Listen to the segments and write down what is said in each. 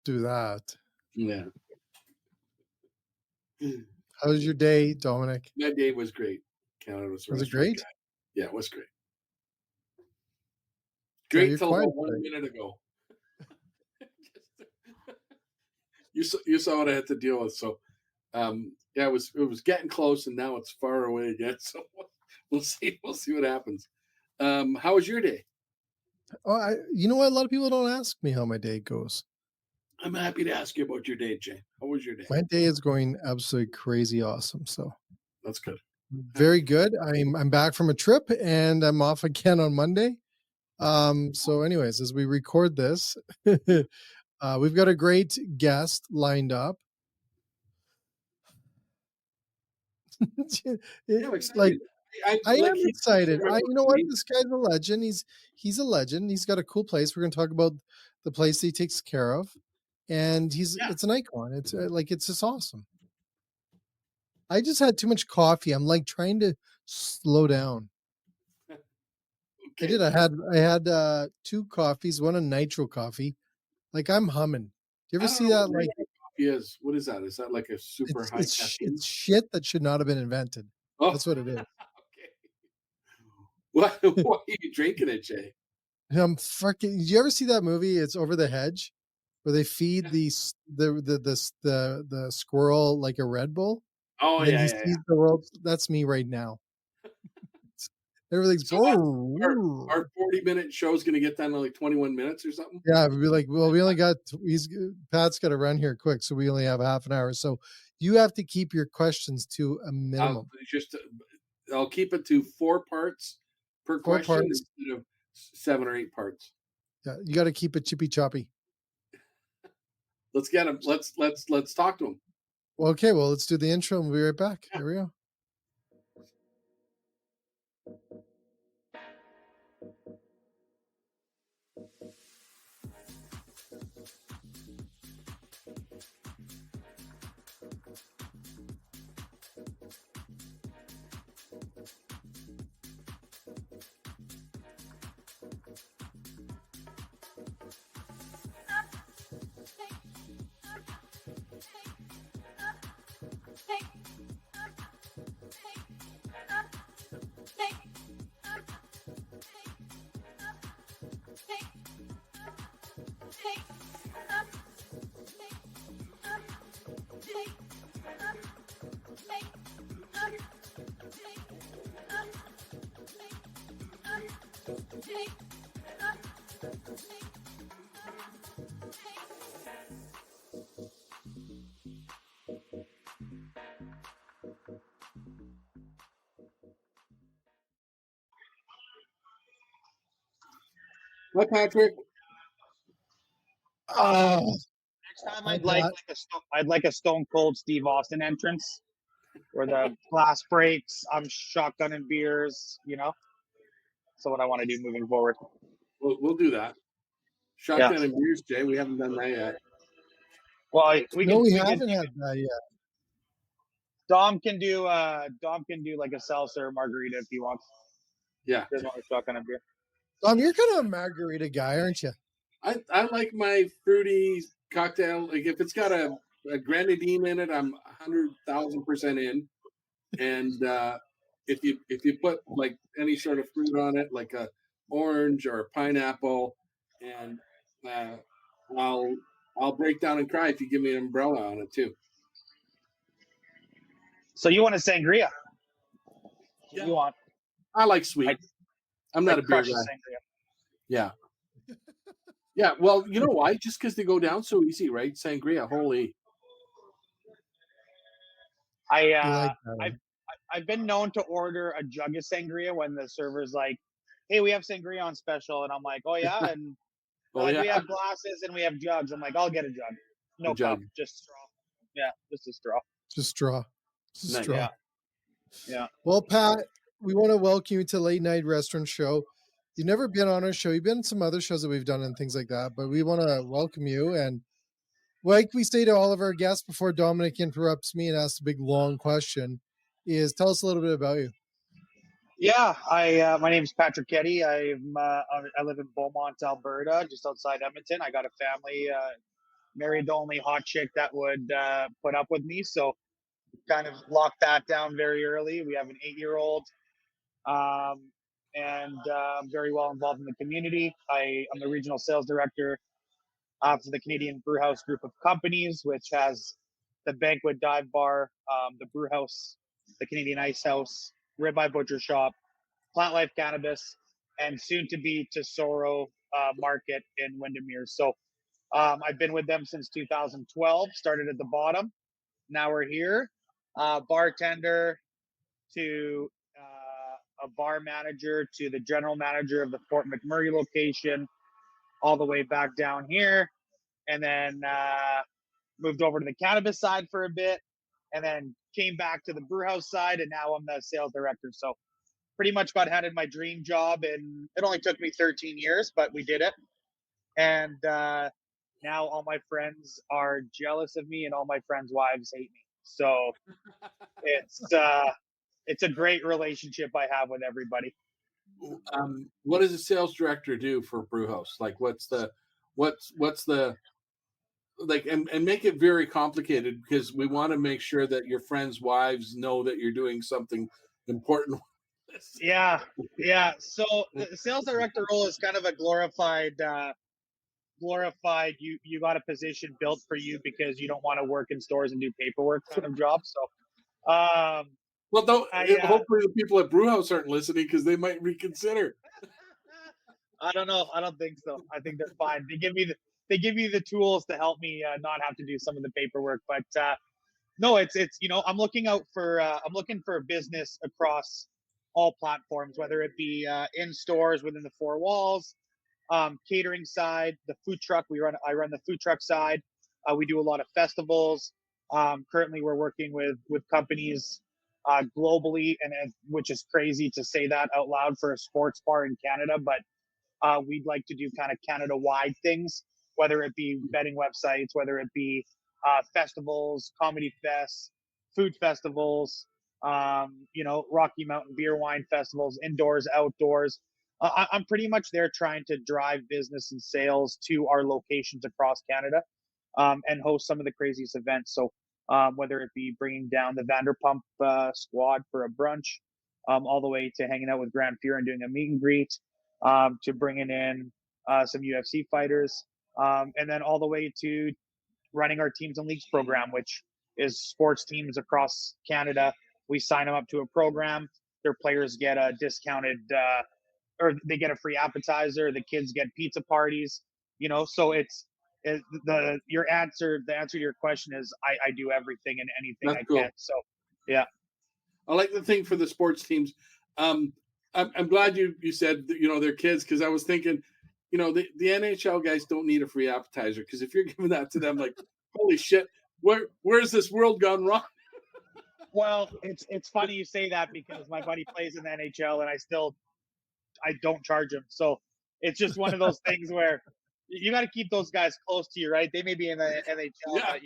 do that. Yeah. How was your day, Dominic? My day was great. Canada was Was it restaurant great? guy. Yeah, it was great. Yeah, Great you're till quiet about 1 today. minute ago. You saw what I had to deal with. So yeah, it was getting close, and now it's far away again. So we'll see what happens. How was your day? Oh, you know what? A lot of people don't ask me how my day goes. I'm happy to ask you about your day, Jay. How was your day? My day is going absolutely crazy awesome. So That's good. very good. I'm back from a trip and I'm off again on Monday. So anyways, as we record this, we've got a great guest lined up. Yeah, I'm Like excited. I I like am he excited. remember You know what? me. This guy's a legend. He's a legend. He's got a cool place. We're going to talk about the place he takes care of, and Yeah. it's an icon. It's it's just awesome. I just had too much coffee. I'm like trying to slow down. I Okay. did. I had 2 coffees, one a nitro coffee. Like I'm humming. Do you ever I don't see know what that? Like nitro coffee is. What is that? Is that like a super high it's caffeine? shit that should not have been invented. Oh, That's what it is. okay. What? Why are you drinking it, Jay? I'm freaking. Did you ever see that movie? It's Over the Hedge, where they feed Yeah. the squirrel like a Red Bull, Oh and then yeah, he yeah, yeah. sees the world. That's me right now. Everything's So what? Our go. our 40-minute show is going to get done in like 21 minutes or something. Yeah, we'd be like, well, we only got Pat's got to run here quick, so we only have half an hour. So you have to keep your questions to a I'll minimum. just I'll keep it to 4 parts per 4 question parts. instead of 7 or 8 parts. Yeah, you got to keep it chippy choppy. Let's get him. Let's talk to him. Well, okay, well, let's do the intro and we'll be right back. Yeah. Here we go. Hi, Patrick. Oh, Next time hi, I'd like Pat. I'd like a Stone Cold Steve Austin entrance where the glass breaks. I'm shotgunning beers. So what I want to do moving forward. We'll do that. Yeah. Shotgun and beers, Jay. We haven't done that yet. Well, we No, can we we can haven't had that yet. Dom can do like a seltzer margarita if he wants. Yeah, Doesn't want a shotgun and beer. You're kind of a margarita guy, aren't you? I like my fruity cocktail. Like if it's got a grenadine in it, I'm 100,000% in. And if you put like any sort of fruit on it, like a orange or a pineapple, and uh, I'll I'll break down and cry if you give me an umbrella on it too. So you want a sangria? Yeah, You want I like sweet. I'm not like a beer crushed guy. sangria? Yeah, yeah. Well, you know why? Just because they go down so easy, right? Sangria, holy. I You uh like that? I've I've been known to order a jug of sangria when the server's like, "Hey, we have sangria on special," and I'm like, "Oh yeah," and they're Oh like, yeah, "We have glasses and we have jugs." I'm like, "I'll get a jug, a no cup, jug. just straw." Yeah, just a straw. Just straw. Just Nice. straw. Yeah, yeah. Well, Pat, we want to welcome you to Late Night Restaurant Show. You've never been on our show. You've been on some other shows that we've done and things like that, but we want to welcome you. And like we say to all of our guests before Dominic interrupts me and asks a big long question, is tell us a little bit about you. Yeah, my name's Patrick Keddie. I live in Beaumont, Alberta, just outside Edmonton. I got a family married the only hot chick that would put up with me. So kind of locked that down very early. We have an 8-year-old, and I'm very well involved in the community. I'm the regional sales director for the Canadian Brewhouse group of companies, which has the Banquet Dive Bar, the Brewhouse, the Canadian Ice House, Ribeye Butcher Shop, Plant Life Cannabis, and soon to be Tesoro Market in Windermere. So I've been with them since 2012, started at the bottom. Now we're here, bartender to a bar manager to the general manager of the Fort McMurray location, all the way back down here. And then moved over to the cannabis side for a bit, and then came back to the brewhouse side, and now I'm the sales director. So pretty much got handed my dream job, and it only took me 13 years, but we did it. And now all my friends are jealous of me, and all my friends' wives hate me. So it's a great relationship I have with everybody. What does a sales director do for Brewhouse? Like, what's the like, and make it very complicated, because we want to make sure that your friends' wives know that you're doing something important. Yeah. So the sales director role is kind of a glorified you got a position built for you because you don't want to work in stores and do paperwork kind of job. So Well, hopefully the people at Brewhouse aren't listening, because they might reconsider. I don't know. I don't think so. I think they're fine. They give me the tools to help me not have to do some of the paperwork. But no, it's I'm looking for a business across all platforms, whether it be in stores within the four walls, catering side, the food truck. I run the food truck side. We do a lot of festivals. Currently, we're working with companies globally, and which is crazy to say that out loud for a sports bar in Canada, but we'd like to do kind of Canada-wide things, whether it be betting websites, whether it be festivals, comedy fests, food festivals, Rocky Mountain Beer Wine festivals, indoors, outdoors. I'm pretty much there trying to drive business and sales to our locations across Canada, and host some of the craziest events. So whether it be bringing down the Vanderpump squad for a brunch, all the way to hanging out with Grand Fear and doing a meet and greet, to bringing in some UFC fighters, and then all the way to running our teams and leagues program, which is sports teams across Canada. We sign them up to a program. Their players get a discounted, or they get a free appetizer. The kids get pizza parties. So the answer to your question is I do everything and anything That's I cool. can. So yeah. I like the thing for the sports teams. I'm glad you said their kids, because I was thinking, the NHL guys don't need a free appetizer, because if you're giving that to them, like, holy shit, where's this world gone wrong? Well, it's funny you say that, because my buddy plays in the NHL and I don't charge him. So it's just one of those things where you got to keep those guys close to you, right? They may be in the NHL, Yeah. but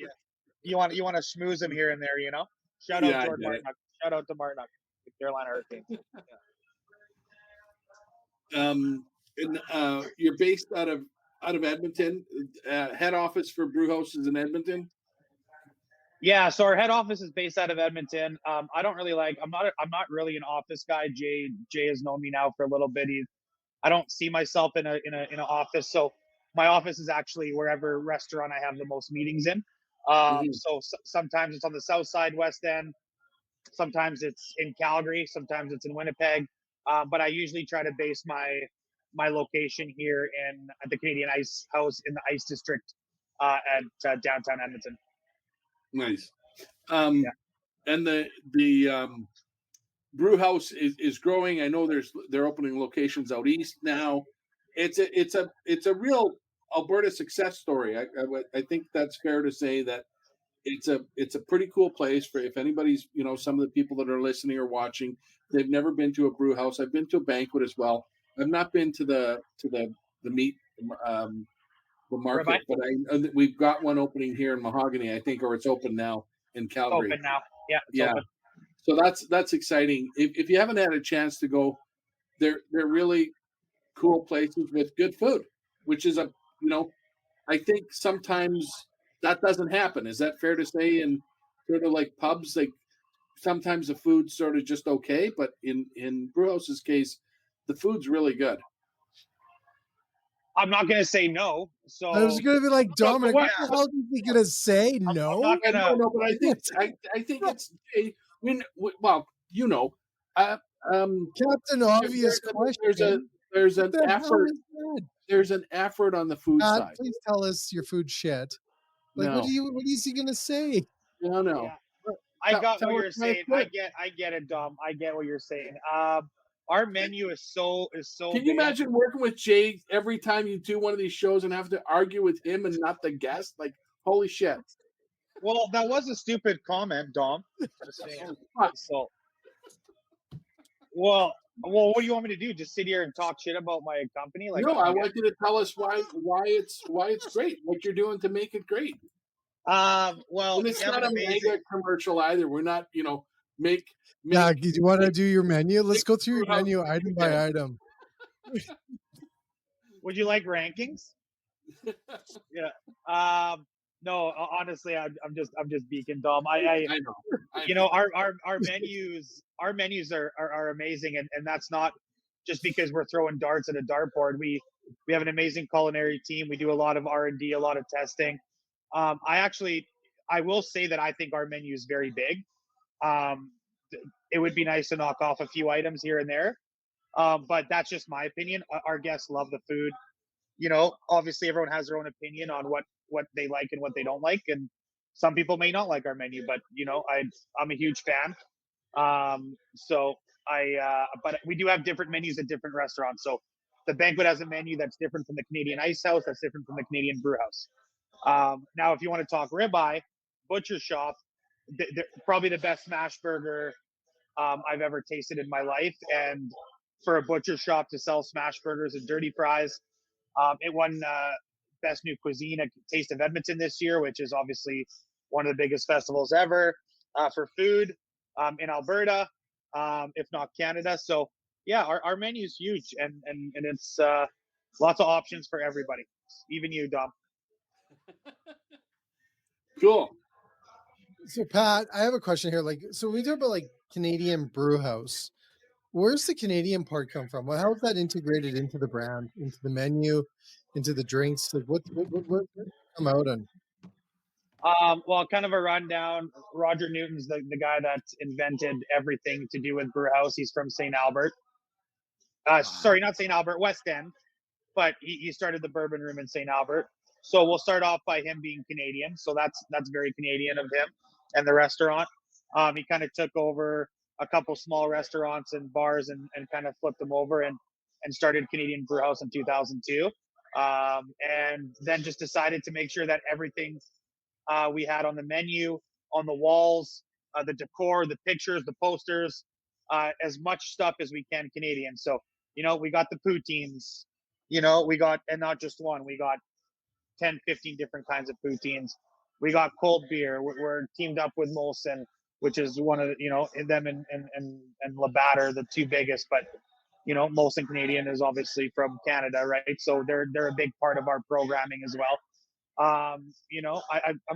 you want to schmooze them here and there, Shout out Jordan Martinook. Shout out to Martinook, the Carolina Hurricanes. And you're based out of Edmonton. Head office for Brewhouse is in Edmonton. Yeah, so our head office is based out of Edmonton. I don't really I'm not really an office guy. Jay has known me now for a little bit. I don't see myself in an office. So my office is actually wherever restaurant I have the most meetings in. So sometimes it's on the south side, West End. Sometimes it's in Calgary. Sometimes it's in Winnipeg. But I usually try to base my location here at the Canadian Ice House in the Ice District at downtown Edmonton. Nice. And the Brewhouse is growing. I know they're opening locations out east now. It's a real Alberta success story. I think that's fair to say that it's a pretty cool place for, if anybody's, some of the people that are listening or watching, they've never been to a brew house. I've been to a banquet as well. I've not been to the meat the market, but we've got one opening here in Mahogany, I think, or it's open now in Calgary. Open now. Yeah. It's open. So that's exciting. If you haven't had a chance to go, they're really cool places with good food, which is I think sometimes that doesn't happen. Is that fair to say? In sort of like pubs, like sometimes the food's sort of just okay, but in Brewhouse's case, the food's really good. I'm not going to say no. So I was going to be like, Dominic, what yeah. the hell is he going to say? I'm No? not gonna. No, but I think it's well, you know, uh, Captain Obvious question. there's What an the hell effort is that? there's an effort on the food Pat, side. please tell us your food shit. Like, No, what is he going to say? no. Yeah. I got what Tell us you're why it's saying. good. I get it, Dom. I get what you're saying. Our menu is so Can you big. imagine working with Jay every time you do one of these shows and have to argue with him and not the guest? Like, holy shit! Well, that was a stupid comment, Dom. Just saying. So, well, what do you want me to do? Just sit here and talk shit about my company? Like, No, I I don't get want you to tell us why it's great. What you're doing to make it great. Well, And it's you have not an a amazing. mega commercial either. We're not, make. Yeah, do you want to do your menu? Let's go through your Brewhouse menu item by item. Would you like rankings? Yeah. No, honestly, I'm just beaking Dom. I know. Our menus are amazing, and that's not just because we're throwing darts at a dartboard. We have an amazing culinary team. We do a lot of R&D, a lot of testing. I will say that I think our menu is very big. It would be nice to knock off a few items here and there, but that's just my opinion. Our guests love the food. Obviously everyone has their own opinion on what they like and what they don't like, and some people may not like our menu, but I'm a huge fan. But we do have different menus at different restaurants. So the banquet has a menu that's different from the Canadian Ice House, that's different from the Canadian Brewhouse. Now, if you want to talk ribeye, Butcher Shop, probably the best smash burger I've ever tasted in my life. And for a butcher shop to sell smash burgers and dirty fries, it won Best New Cuisine at Taste of Edmonton this year, which is obviously one of the biggest festivals ever for food in Alberta, if not Canada. So yeah, our menu is huge, and it's lots of options for everybody, even you, Dom. Cool. So, Pat, I have a question here. Like, so we talk about like Canadian Brewhouse. Where's the Canadian part come from? Well, how is that integrated into the brand, into the menu, into the drinks? Like, what come out on? Well, kind of a rundown. Roger Newton's the guy that invented everything to do with Brewhouse. He's from St. Albert. Sorry, not St. Albert, West End. But he started the bourbon room in St. Albert. So we'll start off by him being Canadian. So that's very Canadian of him and the restaurant. He kind of took over a couple small restaurants and bars and kind of flipped them over and started Canadian Brewhouse in 2002. And then just decided to make sure that everything we had on the menu, on the walls, the decor, the pictures, the posters, as much stuff as we can Canadian. So, we got the poutines, we got, and not just one, we got 10, 15 different kinds of poutines. We got cold beer. We're teamed up with Molson, which is one of the, them and Labatt are the two biggest, but Molson Canadian is obviously from Canada, right? So they're a big part of our programming as well. I'm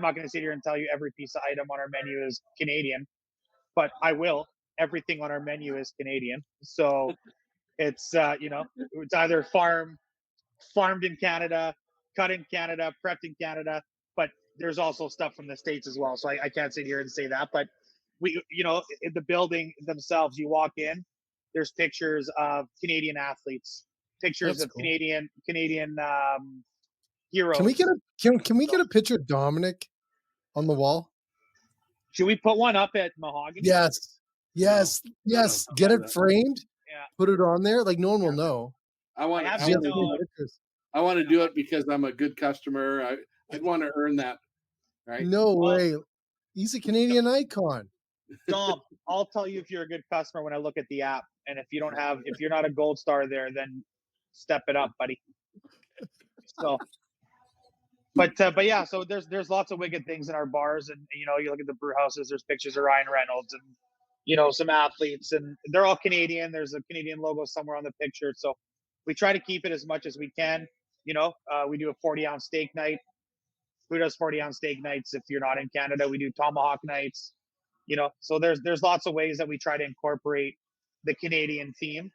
not going to sit here and tell you every piece of item on our menu is Canadian, but I will. Everything on our menu is Canadian. So it's, it's either farmed in Canada, cut in Canada, prepped in Canada, but there's also stuff from the States as well. So I can't sit here and say that, but we, in the building themselves, you walk in, there's pictures of Canadian athletes, pictures That's of cool. Canadian heroes. Can we get a picture of Dominic on the wall? Should we put one up at Mahogany? Yes. No. Get it framed. Yeah. Put it on there. Like no one will know. I want I have You to have to know. take pictures. I want to do it because I'm a good customer. I'd want to earn that, right? No way. He's a Canadian icon. Dom, I'll tell you if you're a good customer when I look at the app. And if you're not a gold star there, then step it up, buddy. So, but yeah, so there's lots of wicked things in our bars, and you look at the brew houses. There's pictures of Ryan Reynolds and some athletes, and they're all Canadian. There's a Canadian logo somewhere on the picture, so we try to keep it as much as we can. We do a 40-ounce steak night. who does 40-ounce steak nights. If you're not in Canada, we do tomahawk nights. So there's lots of ways that we try to incorporate the Canadian theme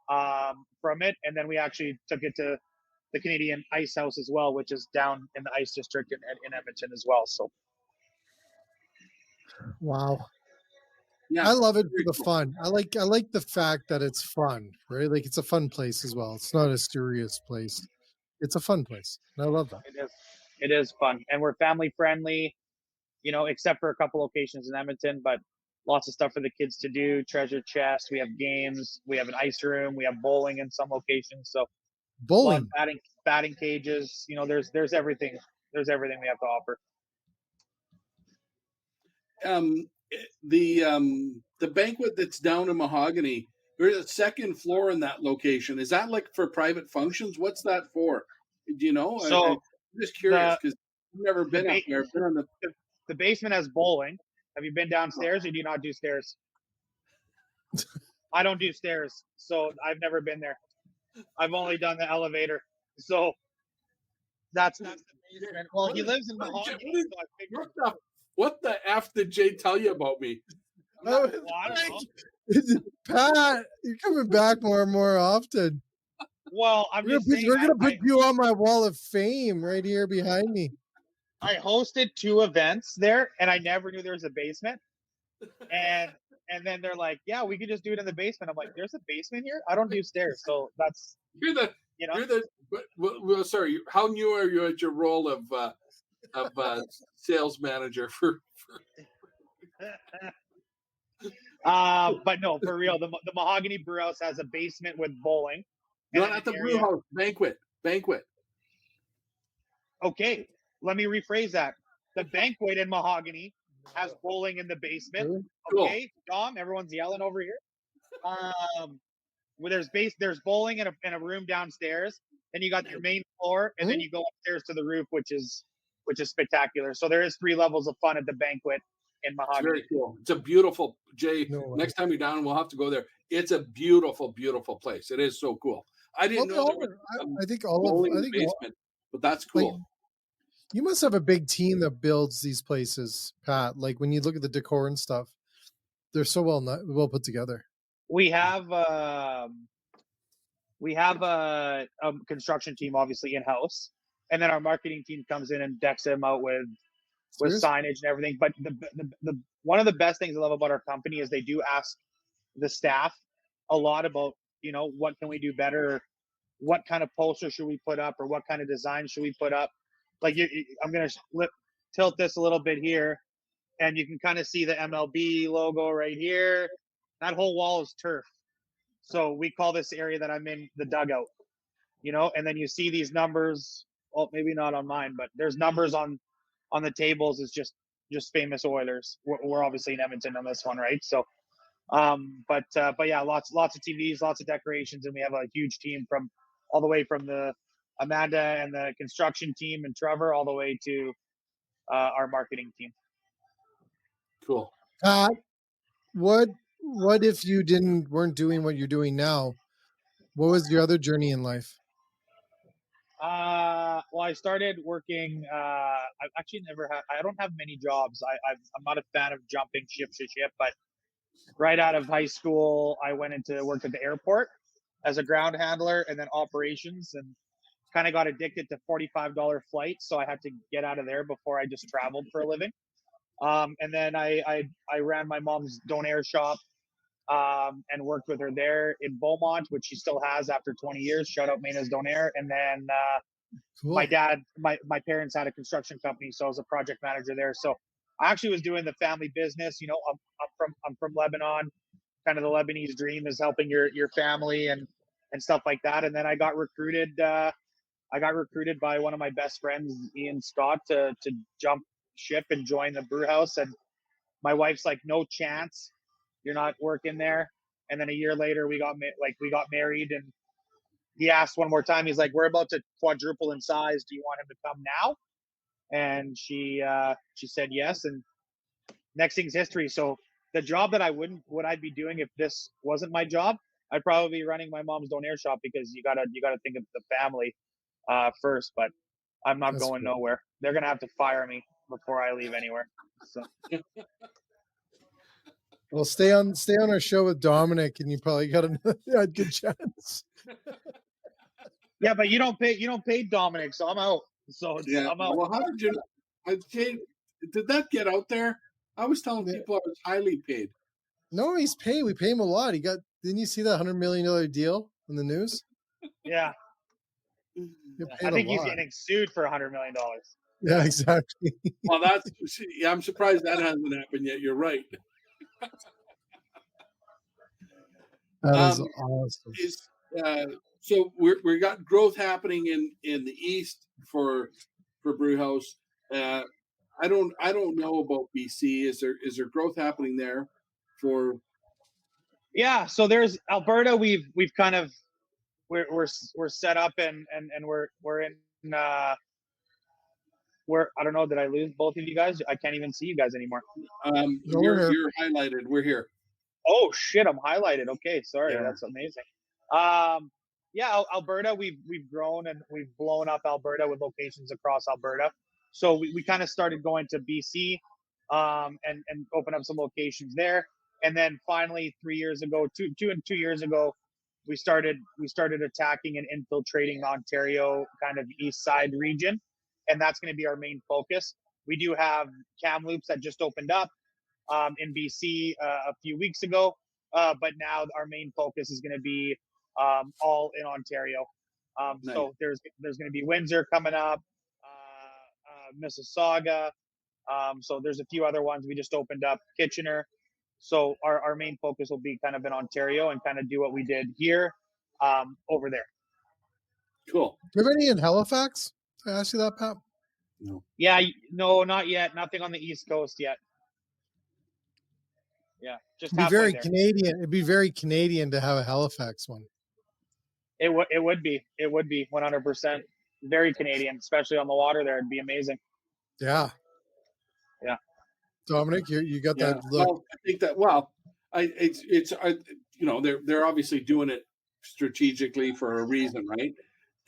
from it, and then we actually took it to the Canadian Ice House as well, which is down in the Ice District in Edmonton as well. So Wow. Yeah, I love it very for the cool. fun. I like the fact that it's fun, right? Like it's a fun place as well. It's not a serious place. It's a fun place. And I love that. it is fun, and we're family friendly. Except for a couple locations in Edmonton, but lots of stuff for the kids to do. Treasure chest. We have games. We have an ice room. We have bowling in some locations. So a lot of Bowling. batting cages. There's everything. There's everything we have to offer. The banquet that's down in Mahogany, there's a second floor in that location. Is that like for private functions? What's that for? Do you know? So I'm just curious the because I've never the, been up ba- there. I've been on the the basement has bowling. Have you been downstairs, or do you not do stairs? I don't do stairs, so I've never been there. I've only done the elevator. So that's the basement. Well, he lives in Mahogany, so I figured. What the F did Jay tell you about me? Oh, Well, I don't know. Pat, you're coming back more and more often. Well, I'm We're just saying. gonna put you on my wall of fame right here behind me. I hosted 2 events there, and I never knew there was a basement. And then they're like, "Yeah, we could just do it in the basement." I'm like, "There's a basement here? I don't do stairs." So that's You're the sorry. How new are you at your role of sales manager for? But no, for real, the Mahogany Brewhouse has a basement with bowling. Not at the brew house banquet. Okay, let me rephrase that. The banquet in Mahogany has bowling in the basement. Cool. Okay, Dom, everyone's yelling over here. Where there's bowling in a room downstairs. Then you got your main floor, and then you go upstairs to the roof, which is spectacular. So there is 3 levels of fun at the banquet in Mahogany. It's very cool. It's a beautiful, Jay. No Next time you're down, we'll have to go there. It's a beautiful, beautiful place. It is so cool. I didn't know there was I think basement, but that's cool. Like, you must have a big team that builds these places, Pat. Like when you look at the decor and stuff, they're so well put together. We have a construction team, obviously in house, and then our marketing team comes in and decks them out with signage and everything. But the one of the best things I love about our company is they do ask the staff a lot about what can we do better, what kind of poster should we put up, or what kind of design should we put up. Like I'm gonna tilt this a little bit here, and you can kind of see the MLB logo right here. That whole wall is turf. So we call this area that I'm in the dugout, and then you see these numbers. Well, maybe not on mine, but there's numbers on the tables. It's just famous Oilers. We're obviously in Edmonton on this one, right? So, but yeah, lots of TVs, lots of decorations, and we have a huge team from all the way from the Amanda and the construction team and Trevor all the way to our marketing team. Cool. What if you weren't doing what you're doing now? What was your other journey in life? Well, I started working. I've actually never had. I don't have many jobs. I'm not a fan of jumping ship to ship. But right out of high school, I went into work at the airport as a ground handler, and then operations, and kind of got addicted to $45 flights. So I had to get out of there before I just traveled for a living. And then I ran my mom's donair shop. And worked with her there in Beaumont, which she still has after 20 years. Shout out Mayna's Donair. And then Cool. my dad, my parents had a construction company, so I was a project manager there. So I actually was doing the family business. I'm from Lebanon. Kind of the Lebanese dream is helping your family and stuff like that. And then I got recruited. I got recruited by one of my best friends, Ian Scott, to jump ship and join the brew house. And my wife's like, no chance. You're not working there. And then a year later, we got married, and he asked one more time. He's like, "We're about to quadruple in size. Do you want him to come now?" And she said yes. And next thing's history. So the job that would I be doing if this wasn't my job? I'd probably be running my mom's donair shop, because you gotta think of the family first. But I'm not That's going cool. nowhere. They're gonna have to fire me before I leave anywhere. So Well, stay on our show with Dominic, and you probably got a good chance. yeah, but you don't pay Dominic, so I'm out. So Yeah. I'm out. Well, how did you? Jay, did that get out there? I was telling Yeah. people I was highly paid. No, he's paid. We pay him a lot. Didn't you see that $100 million deal in the news? Yeah, You're I paid a think he's lot. getting sued for $100 million. Yeah, exactly. Well, I'm surprised that hasn't happened yet. You're right. That is Um, awesome. is so we got growth happening in the east for Brewhouse. Uh, I don't know about BC. Is there growth happening there for? Yeah, so there's Alberta. We've kind of we're set up and we're in where I don't know. Did I lose both of you guys? I can't even see you guys anymore. No, we're You're here. you're highlighted. We're here. Oh shit, I'm highlighted. Okay, sorry, Yeah. that's amazing. Yeah, Alberta, we've grown and we've blown up Alberta with locations across Alberta. So we kind of started going to BC, and open up some locations there, and then finally 3 years ago, 2 years ago, we started attacking and infiltrating Ontario, kind of east side region, and that's going to be our main focus. We do have Kamloops that just opened up in BC a few weeks ago. But now our main focus is going to be all in Ontario. Nice. So there's going to be Windsor coming up, Mississauga. So there's a few other ones we just opened up, Kitchener. So our main focus will be kind of in Ontario and kind of do what we did here over there. Cool. Do you have any in Halifax? Did I ask you that, Pat? No. Yeah, no, not yet. Nothing on the East Coast yet. Yeah, just It'd be halfway very there. Canadian. It'd be very Canadian to have a Halifax one. It would be 100% very Canadian, especially on the water there. It'd be amazing. Yeah. Yeah. Dominic, you got Yeah. that look. Well, I think that. Well, they're obviously doing it strategically for a reason, right?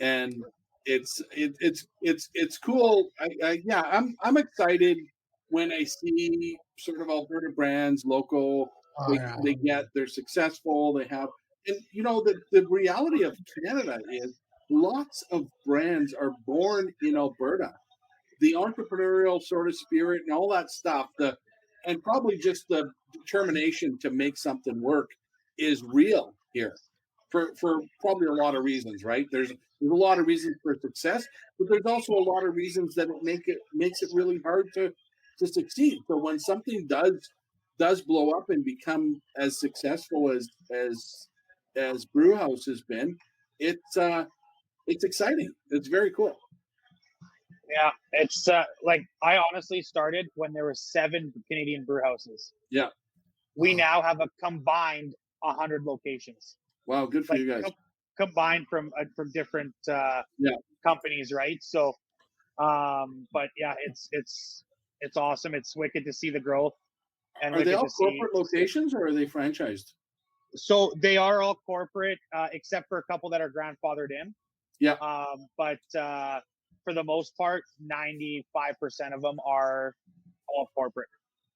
And it's cool. Yeah, I'm excited when I see sort of Alberta brands, local. Oh, yeah. They're successful. They have, and the reality of Canada is lots of brands are born in Alberta. The entrepreneurial sort of spirit and all that stuff, and probably just the determination to make something work is real here for probably a lot of reasons, right? There's a lot of reasons for success, but there's also a lot of reasons that makes it really hard to succeed. So when something does blow up and become as successful as Brewhouse has been, it's exciting. It's very cool. Yeah, it's like I honestly started when there were 7 Canadian brewhouses. Yeah. We now have a combined 100 locations. Wow, good for you guys. Combined from different companies, right? So, but yeah, it's awesome. It's wicked to see the growth. And are they all corporate locations or are they franchised? So they are all corporate, except for a couple that are grandfathered in. Yeah. But for the most part, 95% of them are all corporate.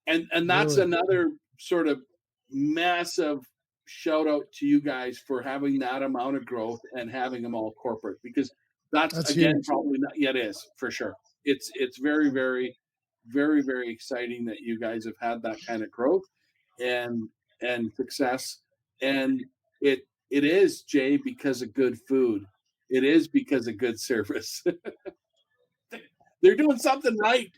And that's Really? another sort of massive shout out to you guys for having that amount of growth and having them all corporate, because that's again huge. probably not yet is for sure. It's very, very, very, very exciting that you guys have had that kind of growth and success. And it is, Jay, because of good food. It is because of good service. They're doing something right.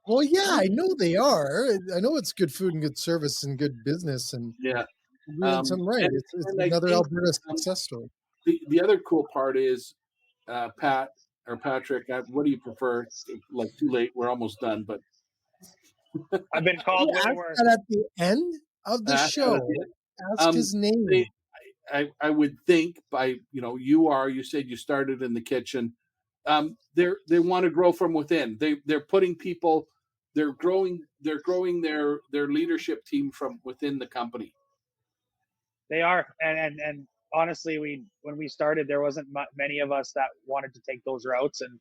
Well, yeah, I know they are. I know it's good food and good service and good business, and Yeah, doing something right. It's another Alberta success story. The other cool part is, Pat or Patrick. What do you prefer? Like, too late. We're almost done, but I've been called way worse. At the end of the show, ask his name. I would think by you said you started in the kitchen. They want to grow from within. They're putting people. They're growing their leadership team from within the company. They are, and honestly, when we started, there wasn't many of us that wanted to take those routes, and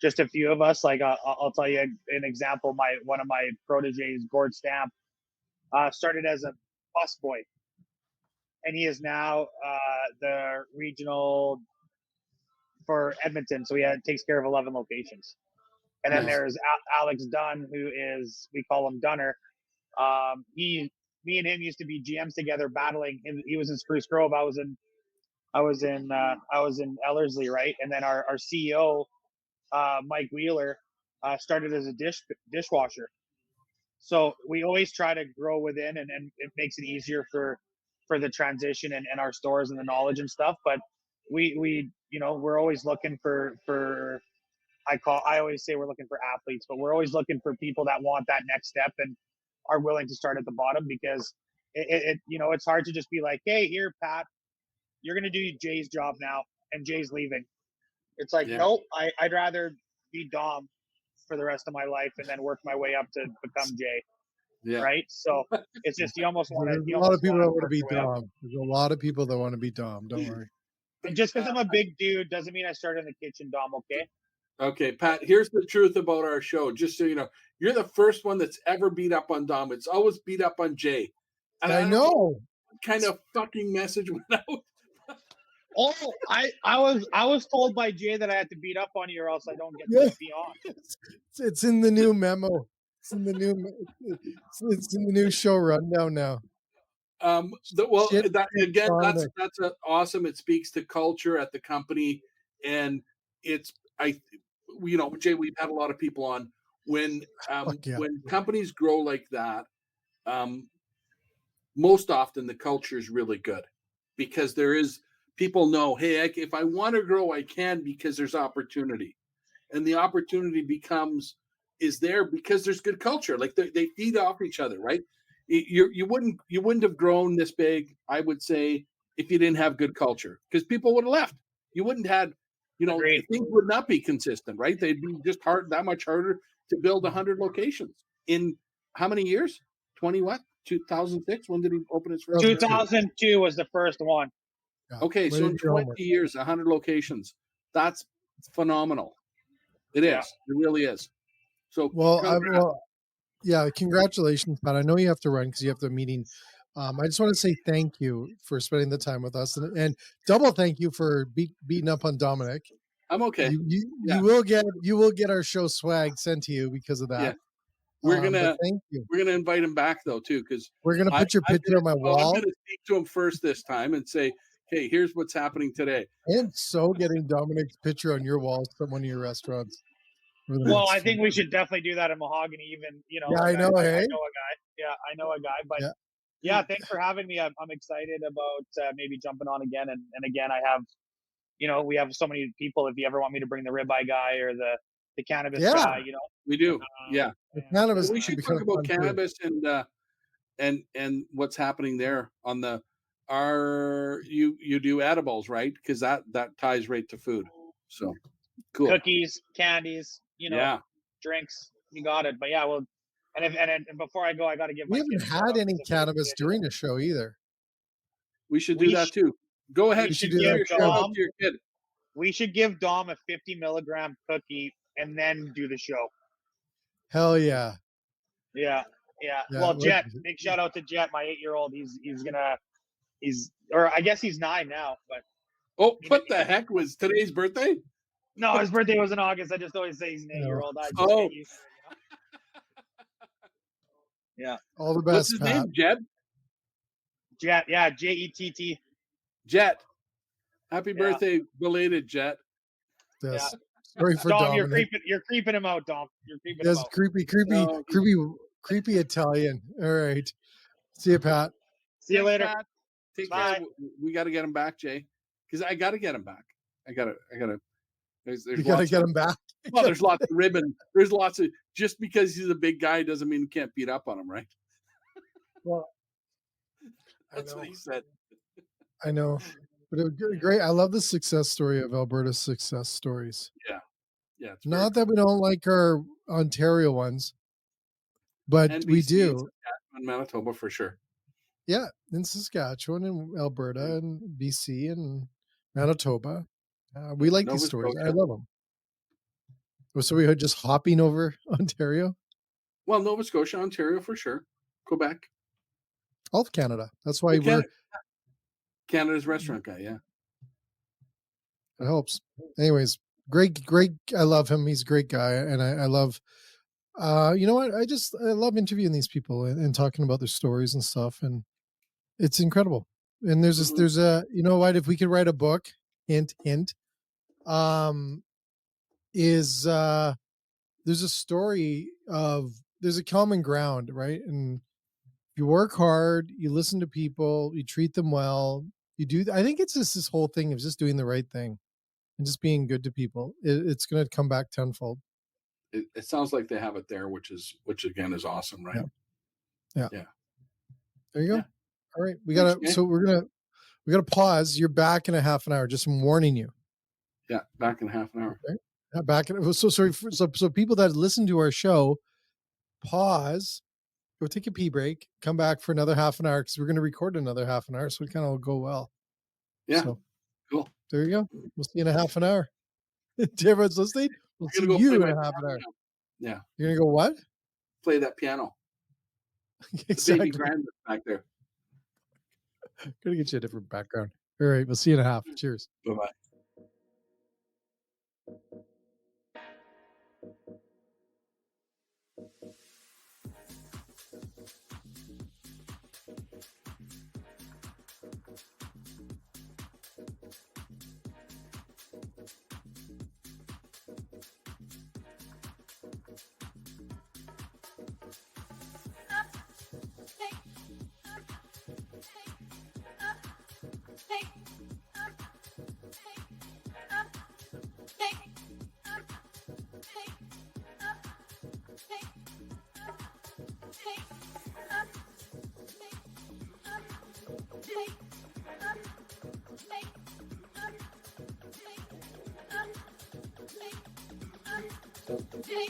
just a few of us. Like I'll tell you an example. One of my proteges, Gord Stamp, started as a bus boy, and he is now the regional for Edmonton. So takes care of 11 locations. And then Nice. there's Alex Dunn, who is, we call him Dunner. Me and him used to be GMs together, battling. He was in Spruce Grove. I was in Ellerslie, right? And then our CEO, Mike Wheeler, started as a dishwasher. So we always try to grow within, and it makes it easier for the transition and our stores and the knowledge and stuff. But we're always looking for I always say we're looking for athletes, but we're always looking for people that want that next step and are willing to start at the bottom, because it's hard to just be like, hey, here, Pat, you're going to do Jay's job now, and Jay's leaving. It's like, nope, I'd rather be Dom for the rest of my life and then work my way up to become Jay. Yeah. Right. So it's just, you almost want to. There's a lot of people that want to be Dom. There's a lot of people that want to be Dom. Don't worry. And just because I'm a big dude doesn't mean I start in the kitchen, Dom. Okay. Okay, Pat, here's the truth about our show. Just so you know, you're the first one that's ever beat up on Dom. It's always beat up on Jay. And I know. What kind of fucking message went out? Oh, I was told by Jay that I had to beat up on you or else I don't get to be on. It's in the new memo. It's in the new show rundown now. That's awesome. It speaks to culture at the company, and Jay, we've had a lot of people on when companies grow like that. Most often the culture is really good, because people know, hey, if I want to grow, I can, because there's opportunity, and the opportunity is there because there's good culture. Like they feed off each other, right? You wouldn't have grown this big, I would say, if you didn't have good culture, because people would have left. You wouldn't have, Agreed. things would not be consistent, right? They'd be just that much harder to build 100 locations in how many years? 20 what? 2006? When did he open his first? 2002 was the first one. Okay, so in 20 years, 100 locations. That's phenomenal. It is. It really is. So congratulations, Pat. I know you have to run because you have the meeting. I just want to say thank you for spending the time with us, and double thank you for beating up on Dominic. I'm okay. You will get our show swag sent to you because of that. Yeah. We're gonna thank you. We're gonna invite him back though too, because we're gonna put your picture on my wall. I'm gonna speak to him first this time and say, "Hey, here's what's happening today." And so getting Dominic's picture on your wall at one of your restaurants. Well, I think we should definitely do that in Mahogany. Even Yeah, I know. I know a guy. Yeah, I know a guy. But yeah, thanks for having me. I'm excited about maybe jumping on again. And again, I have, we have so many people. If you ever want me to bring the ribeye guy or the cannabis guy, we do. The cannabis. We should talk about cannabis and what's happening there on the. You do edibles, right? Because that ties right to food. So cool. Cookies, candies, drinks. You got it. But yeah, well, and before I go, I got to give. We haven't had any cannabis during the show either. We should do that too. Go ahead. We should do that. To your kid. We should give Dom a 50 milligram cookie and then do the show. Hell yeah. Yeah. Well, Jet, big shout out to Jet, my 8-year-old. Or I guess he's 9 now, but. Oh, what the heck was today's birthday? No, his birthday was in August. I just always say he's an 8-year-old. Yeah. All the best. What's his name? Jed? Jet, yeah, Jett. Jet. Happy birthday, belated Jet. Yes. Sorry for Dom, Dominic. you're creeping him out, Dom. You're creeping him out. Creepy Italian. All right. See you, Pat. See you later. Pat. Take care. We got to get him back, Jay, because I got to get him back. I gotta. You gotta get him back. Well, there's lots of ribbon. There's lots of. Just because he's a big guy doesn't mean you can't beat up on him, right? Well, that's what he said. I know, but it was great. I love the success story of Alberta's success stories. Yeah. Not that we don't like our Ontario ones, but and we do. In Manitoba for sure. Yeah, in Saskatchewan and Alberta and BC and Manitoba. We like these stories. I love them. So we were just hopping over Ontario, Well, Nova Scotia, Ontario for sure. Quebec. all of Canada. That's why Well, Canada's restaurant guy, yeah. it helps. Anyways, great. I love him. He's a great guy, and I love. You know what? I love interviewing these people and talking about their stories and stuff, and it's incredible. And Mhm. there's a, you know what? If we could write a book, hint, hint, um, is there's a story of there's a common ground, right? And you work hard, you listen to people, you treat them well, you do. I think it's just this whole thing of just doing the right thing and just being good to people. It's going to come back tenfold. It sounds like they have it there, which again is awesome, right? Yeah. Yeah. Yeah. There you go. Yeah. All right. Thanks, man. So we gotta pause. You're back in a half an hour. Just I'm warning you. Yeah, back in half an hour. Okay. Back in, so sorry. So people that listen to our show, pause, go take a pee break, come back for another half an hour because we're going to record another half an hour. So it kind of will go well. Yeah. So Cool. there you go. We'll see you in a half an hour. To everyone's listening, we'll see Go you play in my a half an hour. piano. Yeah. You're going to go what? Play that piano. Exactly. The baby grand back there. Going to get you a different background. All right. We'll see you in a half. Cheers. Bye-bye. Hey.